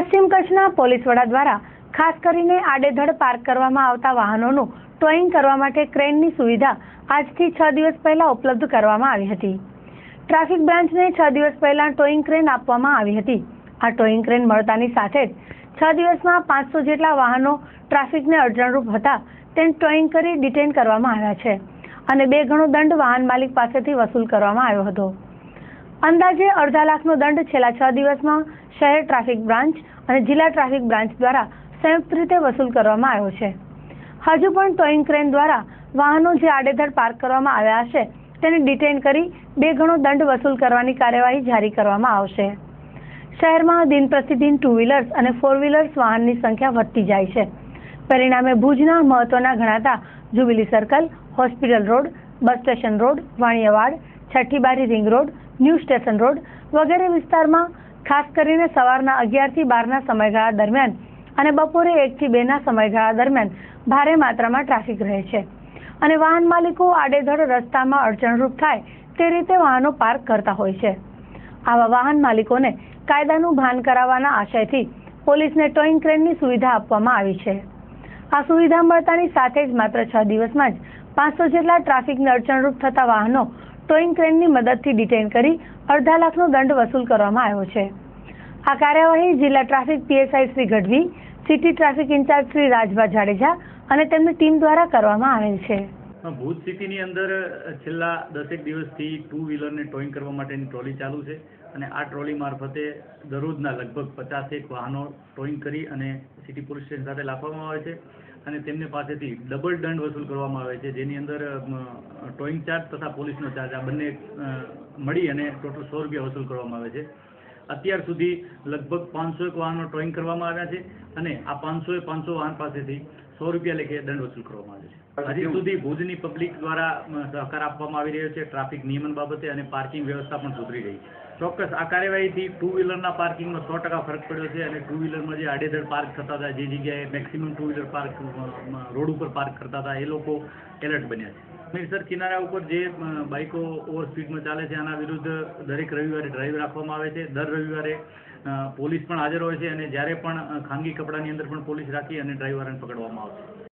પશ્ચિમ કચ્છના પોલીસ વડા દ્વારા ખાસ કરીને આડેધડ પાર્ક કરવામાં આવતા વાહનોનું ટોઈંગ કરવા માટે ક્રેનની સુવિધા આજથી 6 દિવસ પહેલા ઉપલબ્ધ કરવામાં આવી હતી। ટ્રાફિક બ્રાન્ચને 6 દિવસ પહેલા ટોઈંગ ક્રેન આપવામાં આવી હતી। આ ટોઈંગ ક્રેન મળતાની સાથે જ 6 દિવસમાં 500 જેટલા વાહનો ટ્રાફિકને અડચણરૂપ હતા તેને ટોઈંગ કરી ડિટેઇન કરવામાં આવ્યા છે અને 2 ગણો દંડ વાહન માલિક પાસેથી વસૂલ કરવામાં આવ્યો હતો। અંદાજે 2.5 લાખનો દંડ છેલ્લા 6 દિવસમાં શહેર ટ્રાફિક બ્રાન્ચ અને જિલ્લા ટ્રાફિક બ્રાન્ચ દ્વારા સંયુક્ત રીતે વસૂલ કરવામાં આવ્યો છે। હજુ પણ ટોઈંગ ક્રેન દ્વારા વાહનો જે આડેધડ પાર્ક કરવામાં આવ્યા હશે તેને ડિટેઇન કરી 2 ગણો દંડ વસૂલ કરવાની કાર્યવાહી જારી કરવામાં આવશે। શહેરમાં દિન પ્રતિદિન 2 વ્હીલર્સ અને 4 વ્હીલર્સ વાહનની સંખ્યા વધતી જાય છે। પરિણામે ભુજના મહત્વના ગણાતા jubilee circle, hospital road, bus station road, Vaniyawad, છઠ્ઠી બારી ring road, new station road વગેરે વિસ્તારમાં ખાસ કરીને સવારના 11 થી 12ના સમયગાળા દરમિયાન અને બપોરે 1 થી 2ના સમયગાળા દરમિયાન ભારે માત્રામાં ટ્રાફિક રહે છે અને વાહન માલિકો આડેધડ રસ્તામાં અડચણરૂપ થાય તે રીતે વાહનો પાર્ક કરતા હોય છે। આવા વાહન માલિકોને કાયદાનું ભાન કરાવવાના આશયથી પોલીસને ટોઈંગ ક્રેનની સુવિધા આપવામાં આવી છે। આ સુવિધા મળતાની સાથે જ માત્ર 6 દિવસમાં જ 500 જેટલા ટ્રાફિકને અડચણરૂપ થતા વાહનો ટોઈંગ ક્રેનની મદદથી ડિટેઇન કરી 2.5 લાખનો દંડ વસૂલ કરવામાં આવ્યો છે। આ કાર્યવાહી જિલ્લા traffic PSI Shri Gadhvi, city traffic in-charge Shri Rajbha Jadeja અને તેમની ટીમ દ્વારા કરવામાં આવેલ છે। ભુજ સિટીની અંદર છેલ્લા 10 દિવસથી 2 વ્હીલરને ટોઈંગ કરવા માટેની ટ્રોલી ચાલુ છે અને આ ટ્રોલી મારફતે દરરોજના લગભગ 50 વાહનો ટોઈંગ કરી અને સિટી પોલીસ સ્ટેશન સાથે લાવવામાં આવે છે અને તેમને પાસેથી ડબલ દંડ વસૂલ કરવામાં આવે છે, જેની અંદર ટોઈંગ ચાર્જ તથા પોલીસનો ચાર્જ આ બંને મળી અને ટોટલ 100 રૂપિયા વસૂલ કરવામાં આવે છે। અત્યાર સુધી લગભગ 501 વાહનો ટોઈંગ કરવામાં આવ્યા છે અને આ 500 વાહન પાસેથી 100 રૂપિયા લેખે દંડ વસૂલ કરવામાં આવે છે। હજી સુધી ભુજની પબ્લિક દ્વારા સહકાર આપવામાં આવી રહ્યો છે ટ્રાફિક નિયમન બાબતે અને પાર્કિંગ વ્યવસ્થા પણ સુધરી રહી છે। ચોક્કસ આ કાર્યવાહીથી 2 વ્હીલરના પાર્કિંગમાં 100% ફરક પડ્યો છે અને 2 વ્હીલરમાં જે આડેધડ પાર્ક થતા હતા, જે જગ્યાએ મેક્સિમમ 2 વ્હીલર પાર્ક રોડ ઉપર પાર્ક કરતા હતા, એ લોકો એલર્ટ બન્યા છે। હમીરસર કિનારા ઉપર જે બાઇકો ઓવર સ્પીડમાં ચાલે છે આના વિરુદ્ધ દરેક રવિવારે ડ્રાઈવ રાખવામાં આવે છે। દર રવિવારે પોલીસ પણ હાજર હોય છે અને જ્યારે પણ ખાનગી કપડાની અંદર પણ પોલીસ રાખી અને ડ્રાઈવરને પકડવામાં આવશે।